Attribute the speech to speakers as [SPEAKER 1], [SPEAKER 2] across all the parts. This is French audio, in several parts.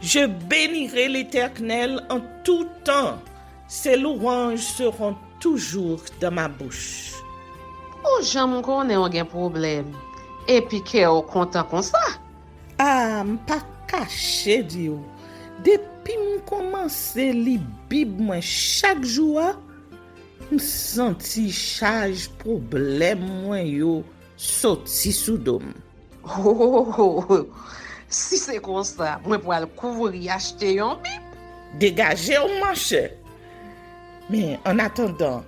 [SPEAKER 1] Je bénirai l'Éternel en tout temps. Ses louanges seront toujours dans ma bouche.
[SPEAKER 2] Oh, j'aime qu'on ait un problème. Et puis qu'elle est content comme ça.
[SPEAKER 1] Ah, m'pas caché Dieu. Depuis m'komanse li Bib moi chaque jour, m'senti charge problème moi yo sorti sous dom.
[SPEAKER 2] Si c'est comme ça, moi pour aller couvrir acheter un bib.
[SPEAKER 1] Dégagez au marché. Mais en attendant,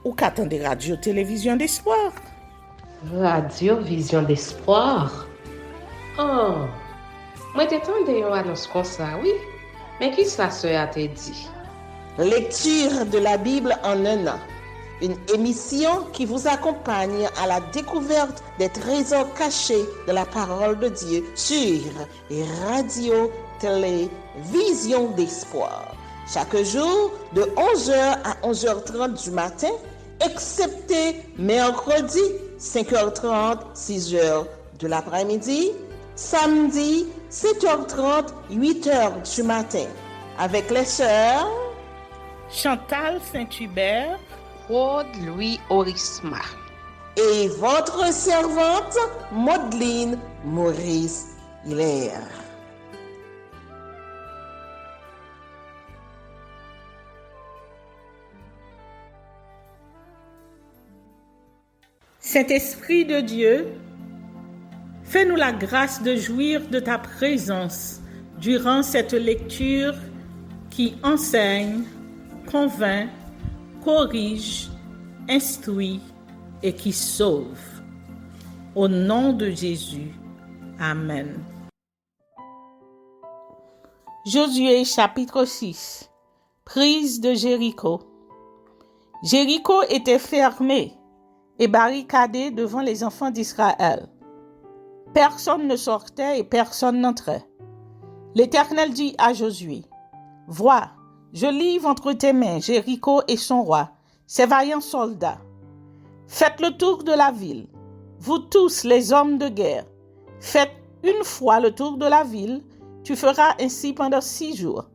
[SPEAKER 1] ou qu'attendez radio télévision d'espoir.
[SPEAKER 2] Radio Vision d'Espoir. Oh, moi t'attendais une annonce comme ça, oui. Mais qui ça a te dit?
[SPEAKER 3] Lecture de la Bible en un an. Une émission qui vous accompagne à la découverte des trésors cachés de la parole de Dieu sur Radio Télévision d'Espoir. Chaque jour de 11h à 11h30 du matin, excepté mercredi 5h30, 6h de l'après-midi, samedi 7h30, 8h du matin, avec les sœurs
[SPEAKER 1] Chantal Saint-Hubert,
[SPEAKER 2] Claude Louis Orisma.
[SPEAKER 3] Et votre servante, Maudeline Maurice Hilaire.
[SPEAKER 1] Saint-Esprit de Dieu, fais-nous la grâce de jouir de ta présence durant cette lecture qui enseigne, convainc, corrige, instruit et qui sauve. Au nom de Jésus. Amen. Josué chapitre 6. Prise de Jéricho. Jéricho était fermé et barricadé devant les enfants d'Israël. Personne ne sortait et personne n'entrait. L'Éternel dit à Josué, « Vois, je livre entre tes mains Jéricho et son roi, ses vaillants soldats. Faites le tour de la ville, vous tous les hommes de guerre. Faites une fois le tour de la ville, tu feras ainsi pendant 6 jours.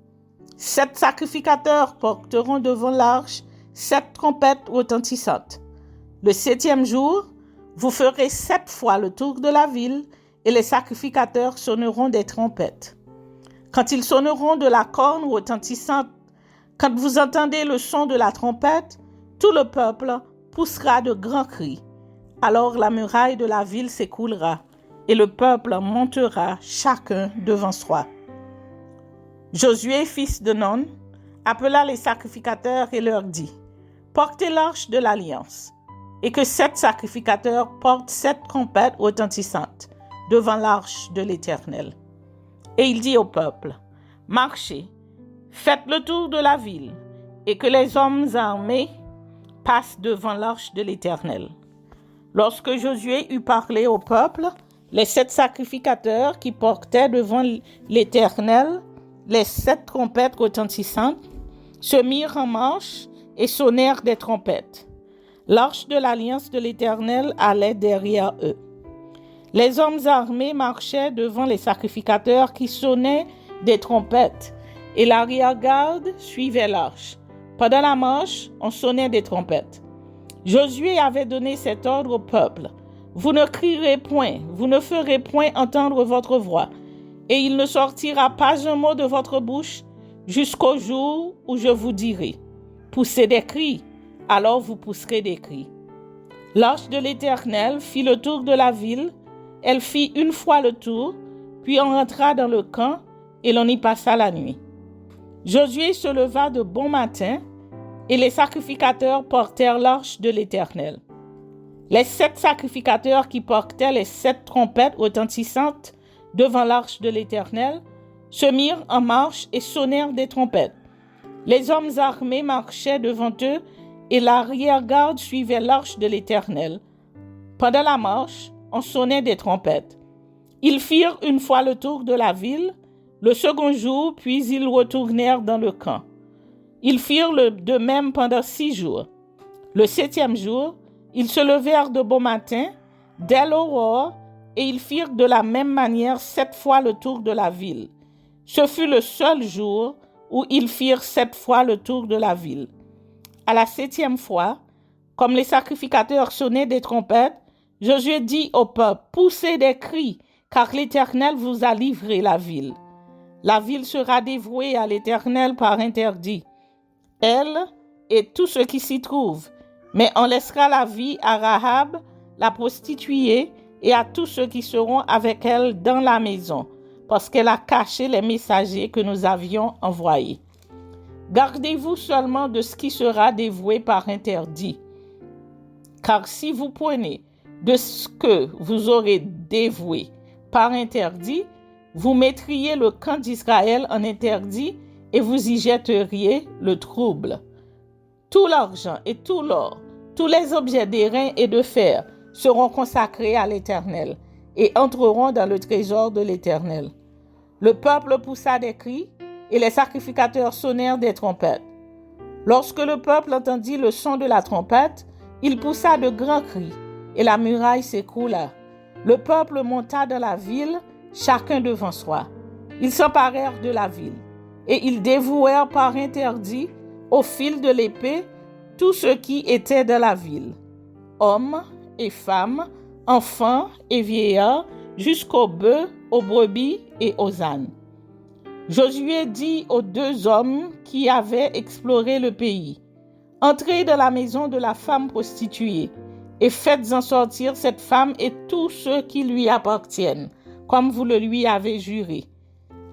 [SPEAKER 1] 7 sacrificateurs porteront devant l'arche 7 trompettes retentissantes. Le 7e jour, vous ferez 7 fois le tour de la ville et les sacrificateurs sonneront des trompettes. Quand ils sonneront de la corne retentissante, quand vous entendez le son de la trompette, tout le peuple poussera de grands cris. Alors la muraille de la ville s'écoulera et le peuple montera chacun devant soi. Josué, fils de Nun, appela les sacrificateurs et leur dit, « Portez l'arche de l'alliance. » Et que 7 sacrificateurs portent 7 trompettes retentissantes devant l'arche de l'Éternel. Et il dit au peuple, « Marchez, faites le tour de la ville, et que les hommes armés passent devant l'arche de l'Éternel. » Lorsque Josué eut parlé au peuple, les 7 sacrificateurs qui portaient devant l'Éternel les 7 trompettes retentissantes se mirent en marche et sonnèrent des trompettes. L'arche de l'alliance de l'Éternel allait derrière eux. Les hommes armés marchaient devant les sacrificateurs qui sonnaient des trompettes, et l'arrière-garde suivait l'arche. Pendant la marche, on sonnait des trompettes. Josué avait donné cet ordre au peuple. « Vous ne crierez point, vous ne ferez point entendre votre voix, et il ne sortira pas un mot de votre bouche jusqu'au jour où je vous dirai. Poussez des cris, alors vous pousserez des cris. » L'arche de l'Éternel fit le tour de la ville. Elle fit une fois le tour, puis on rentra dans le camp et l'on y passa la nuit. Josué se leva de bon matin et les sacrificateurs portèrent l'arche de l'Éternel. Les 7 sacrificateurs qui portaient les 7 trompettes retentissantes devant l'arche de l'Éternel se mirent en marche et sonnèrent des trompettes. Les hommes armés marchaient devant eux et l'arrière-garde suivait l'arche de l'Éternel. Pendant la marche, on sonnait des trompettes. Ils firent une fois le tour de la ville, le second jour, puis ils retournèrent dans le camp. Ils firent de même pendant 6 jours. Le 7e jour, ils se levèrent de bon matin, dès l'aurore, et ils firent de la même manière 7 fois le tour de la ville. Ce fut le seul jour où ils firent 7 fois le tour de la ville. À la 7e fois, comme les sacrificateurs sonnaient des trompettes, Josué dit au peuple, « Poussez des cris, car l'Éternel vous a livré la ville. La ville sera dévouée à l'Éternel par interdit, elle et tout ce qui s'y trouve. Mais on laissera la vie à Rahab, la prostituée, et à tous ceux qui seront avec elle dans la maison, parce qu'elle a caché les messagers que nous avions envoyés. Gardez-vous seulement de ce qui sera dévoué par interdit, car si vous prenez de ce que vous aurez dévoué par interdit, vous mettriez le camp d'Israël en interdit et vous y jetteriez le trouble. Tout l'argent et tout l'or, tous les objets d'airain et de fer seront consacrés à l'Éternel et entreront dans le trésor de l'Éternel. » Le peuple poussa des cris et les sacrificateurs sonnèrent des trompettes. Lorsque le peuple entendit le son de la trompette, il poussa de grands cris et la muraille s'écroula. Le peuple monta dans la ville, chacun devant soi. Ils s'emparèrent de la ville et ils dévouèrent par interdit au fil de l'épée tout ce qui était dans la ville, hommes et femmes, enfants et vieillards, jusqu'aux bœufs, aux brebis et aux ânes. Josué dit aux 2 hommes qui avaient exploré le pays, « Entrez dans la maison de la femme prostituée et faites-en sortir cette femme et tous ceux qui lui appartiennent, comme vous le lui avez juré. »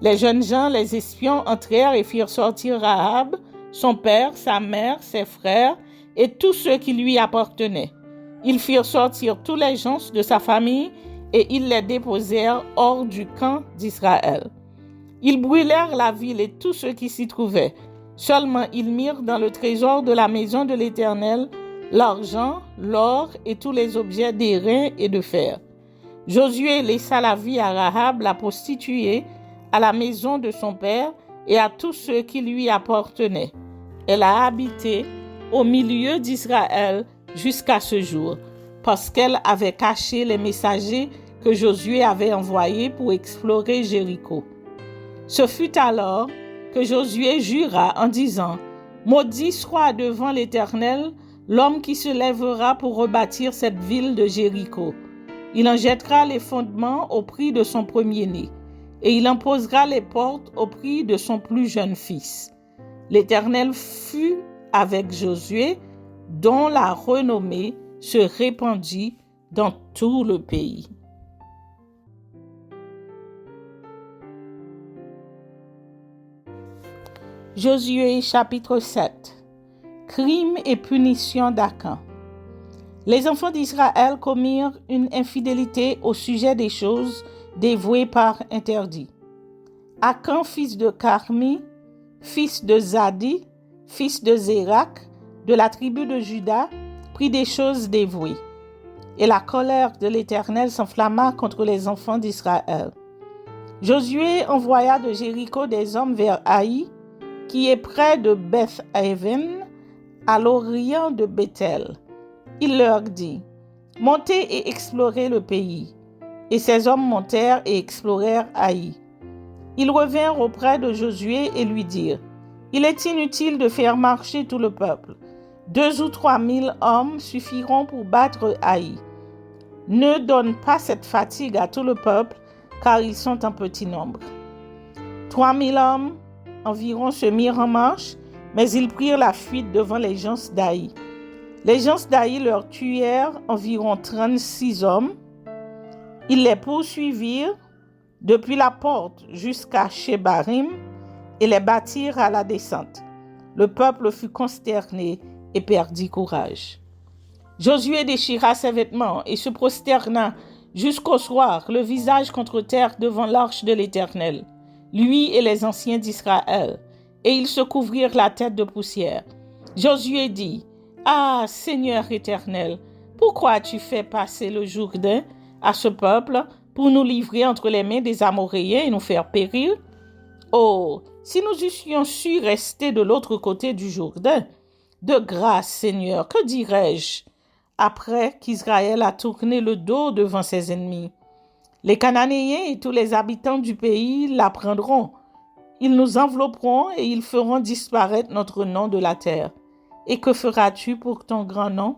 [SPEAKER 1] Les jeunes gens, les espions, entrèrent et firent sortir Rahab, son père, sa mère, ses frères et tous ceux qui lui appartenaient. Ils firent sortir tous les gens de sa famille et ils les déposèrent hors du camp d'Israël. Ils brûlèrent la ville et tout ce qui s'y trouvait. Seulement ils mirent dans le trésor de la maison de l'Éternel l'argent, l'or et tous les objets d'airain et de fer. Josué laissa la vie à Rahab, la prostituée, à la maison de son père et à tous ceux qui lui appartenaient. Elle a habité au milieu d'Israël jusqu'à ce jour, parce qu'elle avait caché les messagers que Josué avait envoyés pour explorer Jéricho. Ce fut alors que Josué jura en disant, « Maudit soit devant l'Éternel l'homme qui se lèvera pour rebâtir cette ville de Jéricho. Il en jettera les fondements au prix de son premier-né, et il en posera les portes au prix de son plus jeune fils. » L'Éternel fut avec Josué, dont la renommée se répandit dans tout le pays. Josué chapitre 7. Crimes et punitions d'Akan. Les enfants d'Israël commirent une infidélité au sujet des choses dévouées par interdit. Akan, fils de Carmi, fils de Zadi, fils de Zérak, de la tribu de Juda, prit des choses dévouées. Et la colère de l'Éternel s'enflamma contre les enfants d'Israël. Josué envoya de Jéricho des hommes vers Haï, qui est près de Beth-Aven, à l'orient de Bethel. Il leur dit, « Montez et explorez le pays. » Et ces hommes montèrent et explorèrent Haï. Ils revinrent auprès de Josué et lui dirent, « Il est inutile de faire marcher tout le peuple. 2 ou 3 000 hommes suffiront pour battre Haï. Ne donne pas cette fatigue à tout le peuple, car ils sont en petit nombre. » 3 000 hommes environ se mirent en marche, mais ils prirent la fuite devant les gens d'Haï. Les gens d'Haï leur tuèrent environ 36 hommes. Ils les poursuivirent depuis la porte jusqu'à Shebarim et les battirent à la descente. Le peuple fut consterné et perdit courage. Josué déchira ses vêtements et se prosterna jusqu'au soir, le visage contre terre devant l'arche de l'Éternel, lui et les anciens d'Israël, et ils se couvrirent la tête de poussière. Josué dit, « Ah, Seigneur éternel, pourquoi as-tu fait passer le Jourdain à ce peuple pour nous livrer entre les mains des Amoréens et nous faire périr? Oh, si nous eussions su rester de l'autre côté du Jourdain! De grâce, Seigneur, que dirais-je après qu'Israël a tourné le dos devant ses ennemis? Les Cananéens et tous les habitants du pays l'apprendront. Ils nous envelopperont et ils feront disparaître notre nom de la terre. Et que feras-tu pour ton grand nom?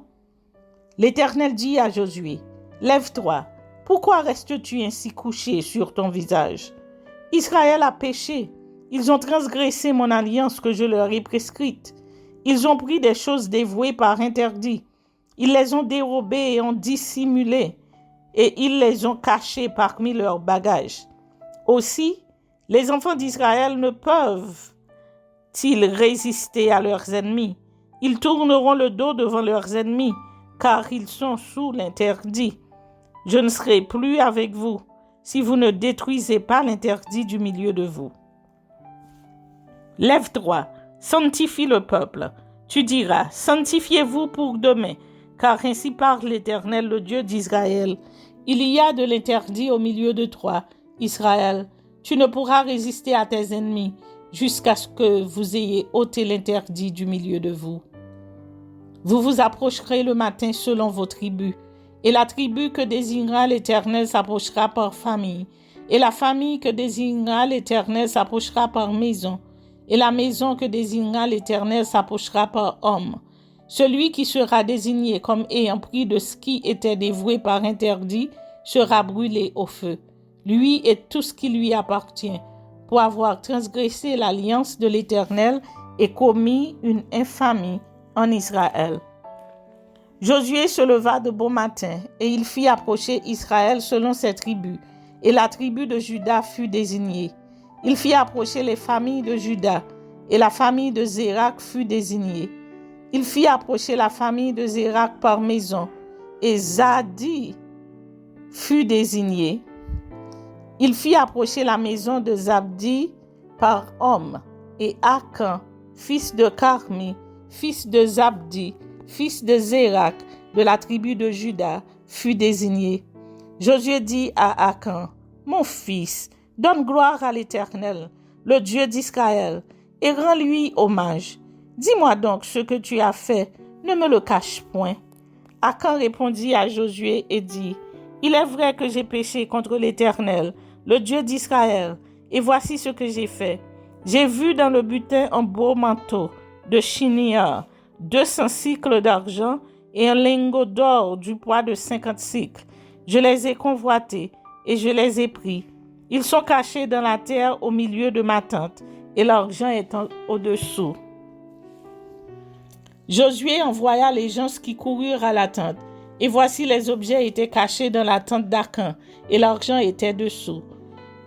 [SPEAKER 1] L'Éternel dit à Josué, « Lève-toi, pourquoi restes-tu ainsi couché sur ton visage? Israël a péché, ils ont transgressé mon alliance que je leur ai prescrite. Ils ont pris des choses dévouées par interdit. Ils les ont dérobées et ont dissimulées, et ils les ont cachées parmi leurs bagages. Aussi, les enfants d'Israël ne peuvent-ils résister à leurs ennemis? Ils tourneront le dos devant leurs ennemis, car ils sont sous l'interdit. Je ne serai plus avec vous si vous ne détruisez pas l'interdit du milieu de vous. Lève-toi, sanctifie le peuple. Tu diras, sanctifiez-vous pour demain, car ainsi parle l'Éternel, le Dieu d'Israël. Il y a de l'interdit au milieu de toi, Israël. Tu ne pourras résister à tes ennemis jusqu'à ce que vous ayez ôté l'interdit du milieu de vous. Vous vous approcherez le matin selon vos tribus, et la tribu que désignera l'Éternel s'approchera par famille, et la famille que désignera l'Éternel s'approchera par maison, et la maison que désignera l'Éternel s'approchera par homme. Celui qui sera désigné comme ayant pris de ce qui était dévoué par interdit sera brûlé au feu, lui et tout ce qui lui appartient, pour avoir transgressé l'alliance de l'Éternel et commis une infamie en Israël. Josué se leva de bon matin, et il fit approcher Israël selon ses tribus, et la tribu de Juda fut désignée. Il fit approcher les familles de Juda, et la famille de Zérak fut désignée. Il fit approcher la famille de Zérak par maison, et Zadi fut désigné. Il fit approcher la maison de Zabdi par homme, et Akan, fils de Carmi, fils de Zabdi, fils de Zérak, de la tribu de Juda, fut désigné. Josué dit à Akan, « Mon fils, donne gloire à l'Éternel, le Dieu d'Israël, et rends-lui hommage. Dis-moi donc ce que tu as fait, ne me le cache point. » Akan répondit à Josué et dit, « Il est vrai que j'ai péché contre l'Éternel, le Dieu d'Israël, et voici ce que j'ai fait. J'ai vu dans le butin un beau manteau de Chiniar, 200 cycles d'argent et un lingot d'or du poids de 50 cycles. Je les ai convoités et je les ai pris. Ils sont cachés dans la terre au milieu de ma tente et l'argent est au-dessous. » Josué envoya les gens qui coururent à la tente, et voici les objets étaient cachés dans la tente d'Akan et l'argent était dessous.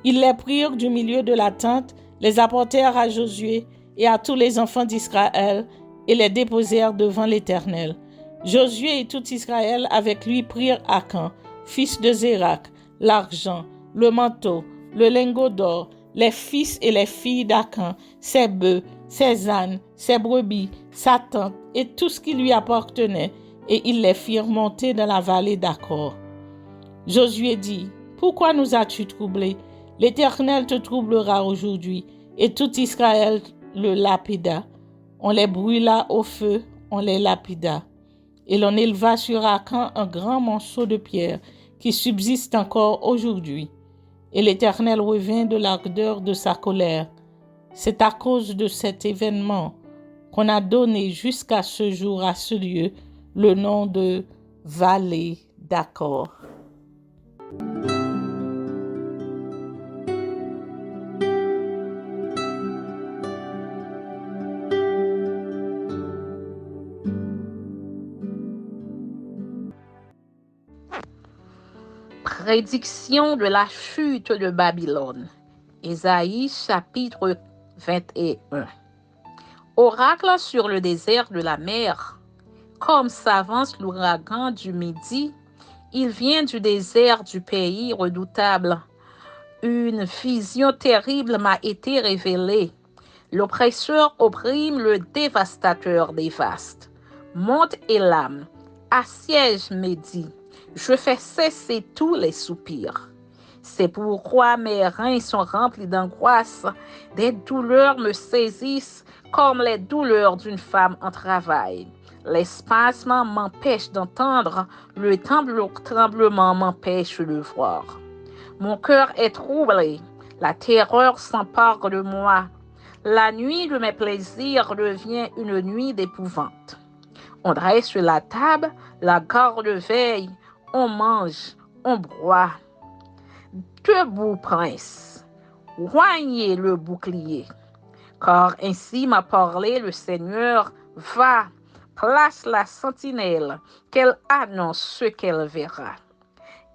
[SPEAKER 1] Ils les prirent du milieu de la tente, les apportèrent à Josué et à tous les enfants d'Israël et les déposèrent devant l'Éternel. Josué et tout Israël avec lui prirent Akan, fils de Zérak, l'argent, le manteau, le lingot d'or, les fils et les filles d'Akan, ses bœufs, ses ânes, ses brebis, sa tente et tout ce qui lui appartenait, et ils les firent monter dans la vallée d'Achor. Josué dit, « Pourquoi nous as-tu troublés? L'Éternel te troublera aujourd'hui. » Et tout Israël le lapida. On les brûla au feu, on les lapida. Et l'on éleva sur Akan un grand monceau de pierre qui subsiste encore aujourd'hui. Et l'Éternel revint de l'ardeur de sa colère. C'est à cause de cet événement qu'on a donné jusqu'à ce jour à ce lieu le nom de Vallée d'Achor.
[SPEAKER 4] Prédiction de la chute de Babylone. Ésaïe chapitre 21. Oracle sur le désert de la mer. Comme s'avance l'ouragan du midi, il vient du désert du pays redoutable. Une vision terrible m'a été révélée. L'oppresseur opprime, le dévastateur dévaste. Monte Élam, assiège Médie. Je fais cesser tous les soupirs. C'est pourquoi mes reins sont remplis d'angoisse. Des douleurs me saisissent comme les douleurs d'une femme en travail. Les spasmes m'empêchent d'entendre, le tremblement m'empêche de voir. Mon cœur est troublé, La terreur s'empare de moi. La nuit de mes plaisirs devient une nuit d'épouvante. On dresse la table, la garde veille, on mange, on boit. Debout, prince, roignez le bouclier. Car ainsi m'a parlé le Seigneur, va, place la sentinelle, qu'elle annonce ce qu'elle verra.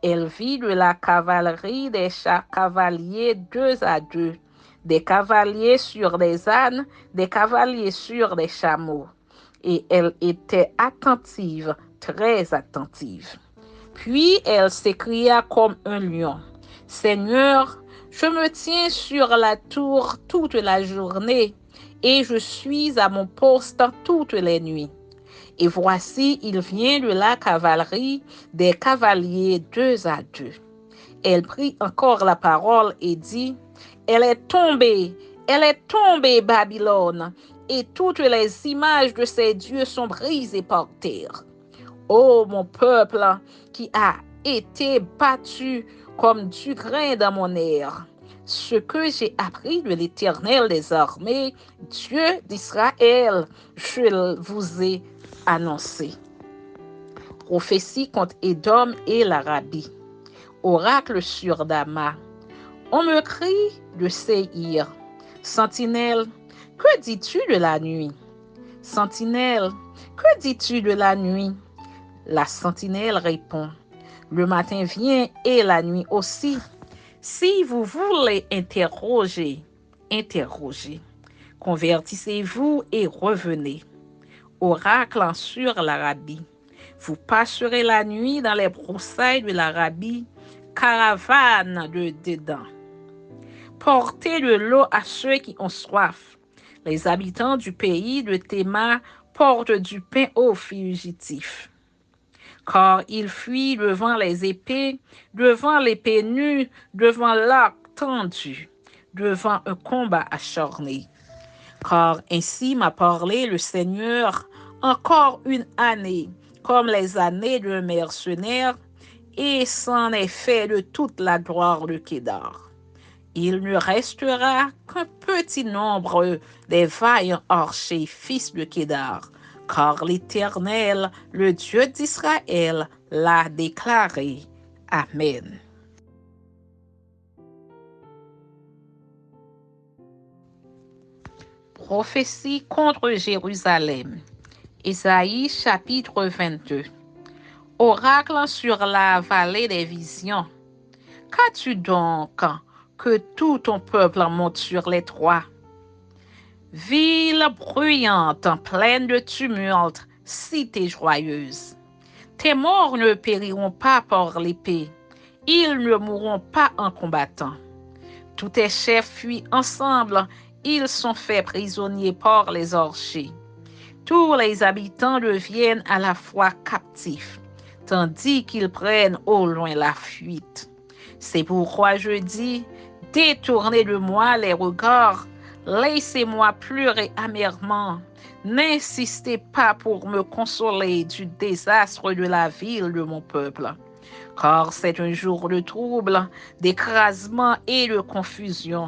[SPEAKER 4] Elle vit de la cavalerie des chars cavaliers 2 à 2, des cavaliers sur des ânes, des cavaliers sur des chameaux. Et elle était attentive, très attentive. Puis elle s'écria comme un lion, « Seigneur, je me tiens sur la tour toute la journée et je suis à mon poste toutes les nuits. Et voici, il vient de la cavalerie des cavaliers 2 à 2. Elle prit encore la parole et dit, elle est tombée, Babylone, et toutes les images de ses dieux sont brisées par terre. Ô mon peuple qui a été battu comme du grain dans mon air, ce que j'ai appris de l'Éternel des armées, Dieu d'Israël, je vous ai annoncé. Prophétie contre Édom et l'Arabie. Oracle sur Dama. On me crie de Séhir. Sentinelle, que dis-tu de la nuit? Sentinelle, que dis-tu de la nuit? La sentinelle répond, le matin vient et la nuit aussi. Si vous voulez interroger, interrogez. Convertissez-vous et revenez. Oracle sur l'Arabie. Vous passerez la nuit dans les broussailles de l'Arabie, caravane de Dédan. Portez de l'eau à ceux qui ont soif. Les habitants du pays de Théma portent du pain aux fugitifs. Car ils fuient devant les épées, devant l'épée nue, devant l'arc tendu, devant un combat acharné. Car ainsi m'a parlé le Seigneur, encore une année, comme les années d'un mercenaire, et c'en est fait de toute la gloire de Kédar. Il ne restera qu'un petit nombre des vaillants archers, fils de Kédar, car l'Éternel, le Dieu d'Israël, l'a déclaré. Amen. Prophétie contre Jérusalem. Ésaïe chapitre 22. Oracle sur la vallée des visions. Qu'as-tu donc que tout ton peuple monte sur les toits? Ville bruyante, pleine de tumulte, cité joyeuse. Tes morts ne périront pas par l'épée, ils ne mourront pas en combattant. Tous tes chefs fuient ensemble, ils sont faits prisonniers par les archers. Tous les habitants deviennent à la fois captifs, tandis qu'ils prennent au loin la fuite. C'est pourquoi je dis, détournez de moi les regards, laissez-moi pleurer amèrement. N'insistez pas pour me consoler du désastre de la ville de mon peuple, car c'est un jour de trouble, d'écrasement et de confusion,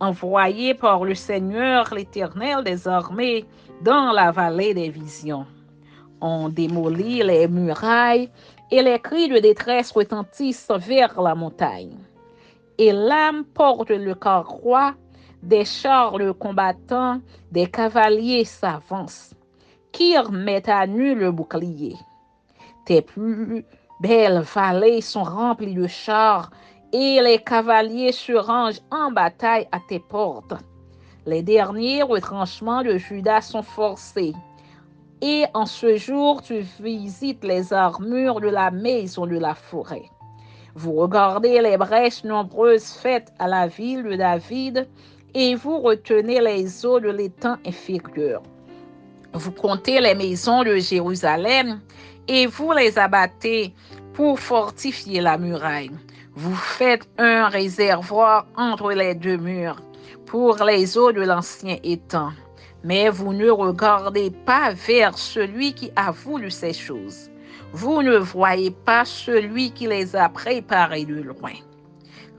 [SPEAKER 4] envoyé par le Seigneur l'Éternel des armées dans la vallée des visions. On démolit les murailles et les cris de détresse retentissent vers la montagne. Et l'âme porte le carquois, des chars de combattants, des cavaliers s'avancent. Qui remettent à nu le bouclier. Tes plus belles vallées sont remplies de chars et les cavaliers se rangent en bataille à tes portes. Les derniers retranchements de Juda sont forcés. Et en ce jour, tu visites les armures de la maison de la forêt. Vous regardez les brèches nombreuses faites à la ville de David et vous retenez les eaux de l'étang inférieur. Vous comptez les maisons de Jérusalem et vous les abattez pour fortifier la muraille. Vous faites un réservoir entre les deux murs pour les eaux de l'ancien étang. Mais vous ne regardez pas vers celui qui a voulu ces choses. Vous ne voyez pas celui qui les a préparées de loin.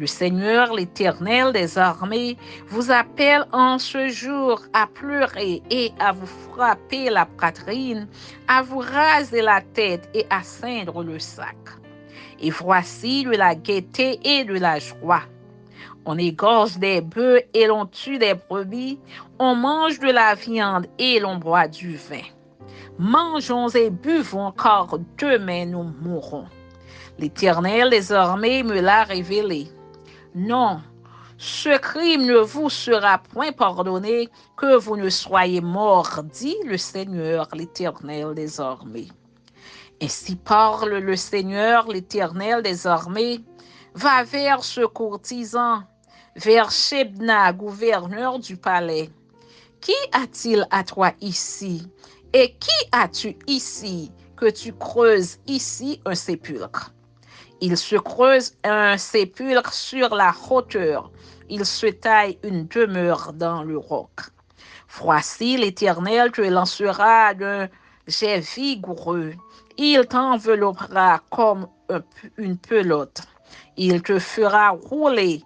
[SPEAKER 4] Le Seigneur, l'Éternel des armées, vous appelle en ce jour à pleurer et à vous frapper la poitrine, à vous raser la tête et à ceindre le sac. Et voici de la gaieté et de la joie. On égorge des bœufs et l'on tue des brebis, on mange de la viande et l'on boit du vin. Mangeons et buvons, car demain nous mourrons. L'Éternel désormais me l'a révélé. Non, ce crime ne vous sera point pardonné, que vous ne soyez morts, dit le Seigneur, l'Éternel des armées. Ainsi parle le Seigneur, l'Éternel des armées. Va vers ce courtisan, vers Shebna, gouverneur du palais. Qui a-t-il à toi ici? Et qui as-tu ici que tu creuses ici un sépulcre? Il se creuse un sépulcre sur la hauteur. Il se taille une demeure dans le roc. Voici l'Éternel te lancera d'un jet vigoureux. Il t'enveloppera comme une pelote. Il te fera rouler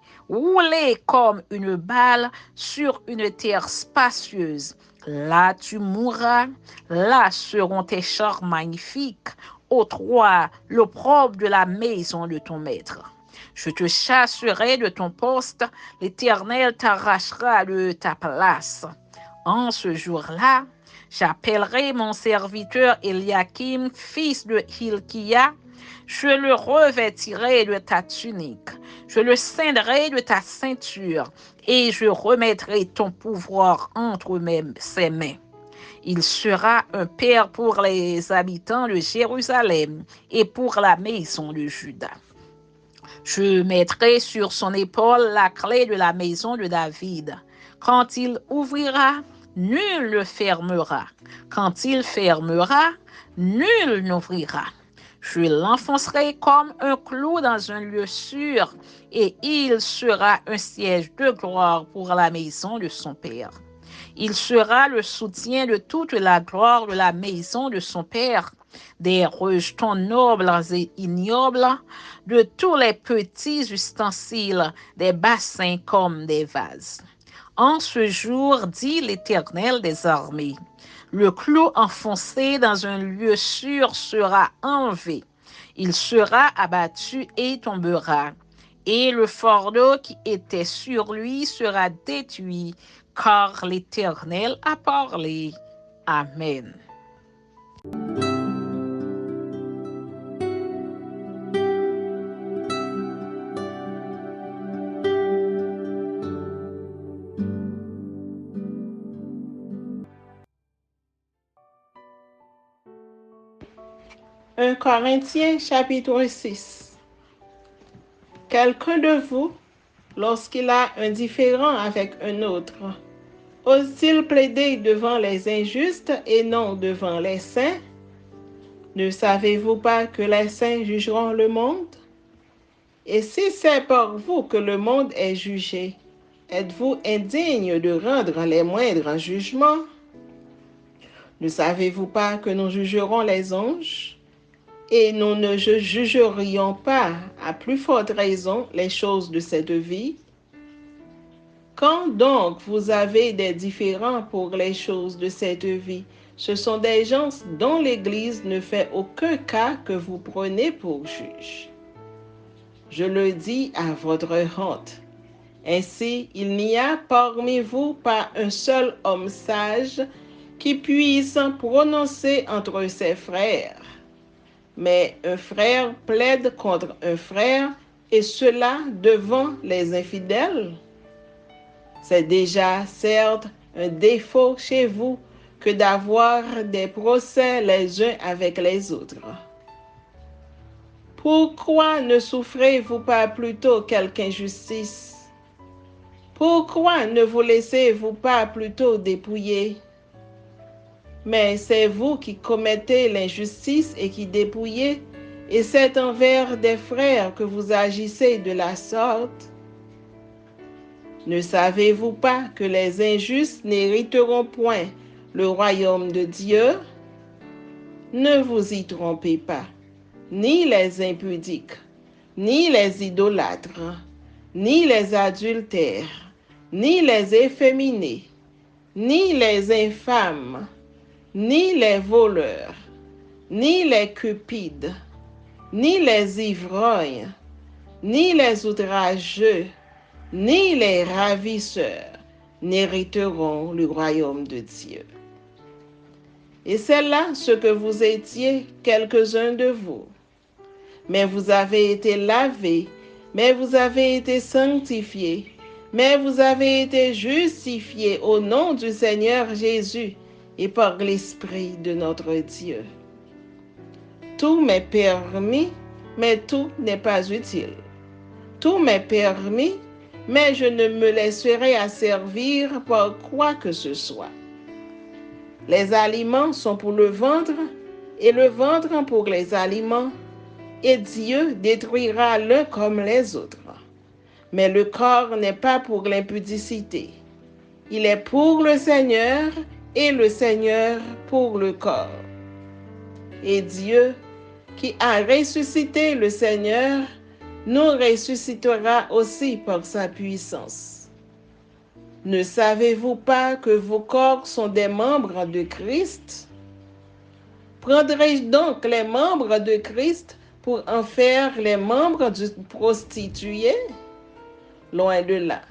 [SPEAKER 4] comme une balle sur une terre spacieuse. Là tu mourras, là seront tes chars magnifiques, ô toi, l'opprobre de la maison de ton maître. Je te chasserai de ton poste, l'Éternel t'arrachera de ta place. En ce jour-là, j'appellerai mon serviteur Eliakim, fils de Hilkia. Je le revêtirai de ta tunique, je le ceindrai de ta ceinture, et je remettrai ton pouvoir entre ses mains. Il sera un père pour les habitants de Jérusalem et pour la maison de Juda. Je mettrai sur son épaule la clé de la maison de David. Quand il ouvrira, nul ne fermera. Quand il fermera, nul n'ouvrira. Je l'enfoncerai comme un clou dans un lieu sûr, et il sera un siège de gloire pour la maison de son père. Il sera le soutien de toute la gloire de la maison de son père, des rejetons nobles et ignobles, de tous les petits ustensiles, des bassins comme des vases. En ce jour, dit l'Éternel des armées, le clou enfoncé dans un lieu sûr sera enlevé. Il sera abattu et tombera. Et le fardeau qui était sur lui sera détruit, car l'Éternel a parlé. Amen.
[SPEAKER 3] Un Corinthiens chapitre 6. Quelqu'un de vous, lorsqu'il a un différend avec un autre, ose-t-il plaider devant les injustes et non devant les saints? Ne savez-vous pas que les saints jugeront le monde? Et si c'est par vous que le monde est jugé, êtes-vous indigne de rendre les moindres jugements? Ne savez-vous pas que nous jugerons les anges? Et nous ne jugerions pas, à plus forte raison, les choses de cette vie? Quand donc vous avez des différends pour les choses de cette vie, ce sont des gens dont l'Église ne fait aucun cas que vous prenez pour juge. Je le dis à votre honte. Ainsi, il n'y a parmi vous pas un seul homme sage qui puisse prononcer entre ses frères. Mais un frère plaide contre un frère, et cela devant les infidèles. C'est déjà, certes, un défaut chez vous que d'avoir des procès les uns avec les autres. Pourquoi ne souffrez-vous pas plutôt quelque injustice? Pourquoi ne vous laissez-vous pas plutôt dépouiller? Mais c'est vous qui commettez l'injustice et qui dépouillez, et c'est envers des frères que vous agissez de la sorte. Ne savez-vous pas que les injustes n'hériteront point le royaume de Dieu? Ne vous y trompez pas, ni les impudiques, ni les idolâtres, ni les adultères, ni les efféminés, ni les infâmes, ni les voleurs, ni les cupides, ni les ivrognes, ni les outrageux, ni les ravisseurs n'hériteront le royaume de Dieu. Et c'est là ce que vous étiez, quelques-uns de vous. Mais vous avez été lavés, mais vous avez été sanctifiés, mais vous avez été justifiés au nom du Seigneur Jésus et par l'Esprit de notre Dieu. Tout m'est permis, mais tout n'est pas utile. Tout m'est permis, mais je ne me laisserai asservir par quoi que ce soit. Les aliments sont pour le ventre, et le ventre pour les aliments, et Dieu détruira l'un comme les autres. Mais le corps n'est pas pour l'impudicité. Il est pour le Seigneur, et le Seigneur pour le corps. Et Dieu, qui a ressuscité le Seigneur, nous ressuscitera aussi par sa puissance. Ne savez-vous pas que vos corps sont des membres de Christ? Prendrai-je donc les membres de Christ pour en faire les membres d'une prostituée? Loin de là.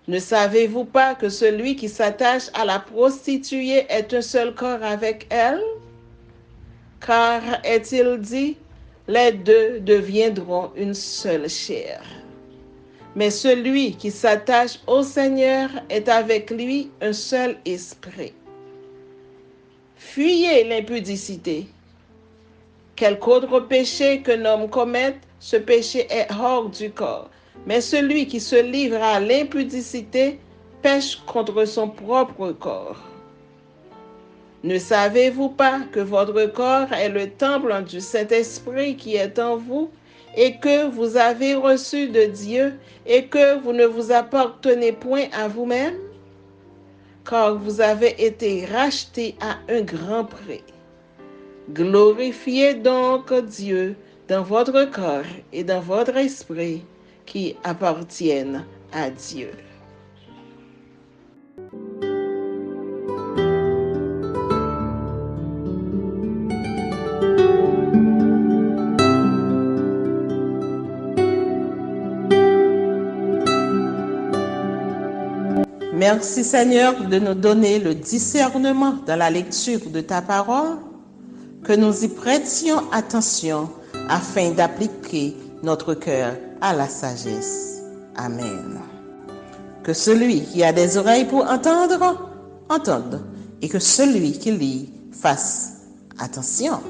[SPEAKER 3] Ne savez-vous pas que celui qui s'attache à la prostituée est un seul corps avec elle? Car, est-il dit, les deux deviendront une seule chair. Mais celui qui s'attache au Seigneur est avec lui un seul esprit. Fuyez l'impudicité. Quelque autre péché qu'un homme commette, ce péché est hors du corps. Mais celui qui se livre à l'impudicité pêche contre son propre corps. Ne savez-vous pas que votre corps est le temple du Saint-Esprit qui est en vous et que vous avez reçu de Dieu et que vous ne vous appartenez point à vous-même? Car vous avez été rachetés à un grand prix. Glorifiez donc Dieu dans votre corps et dans votre esprit qui appartiennent à Dieu. Merci Seigneur de nous donner le discernement dans la lecture de ta parole, que nous y prêtions attention afin d'appliquer notre cœur à la sagesse. Amen. Que celui qui a des oreilles pour entendre, entende, et que celui qui lit fasse attention.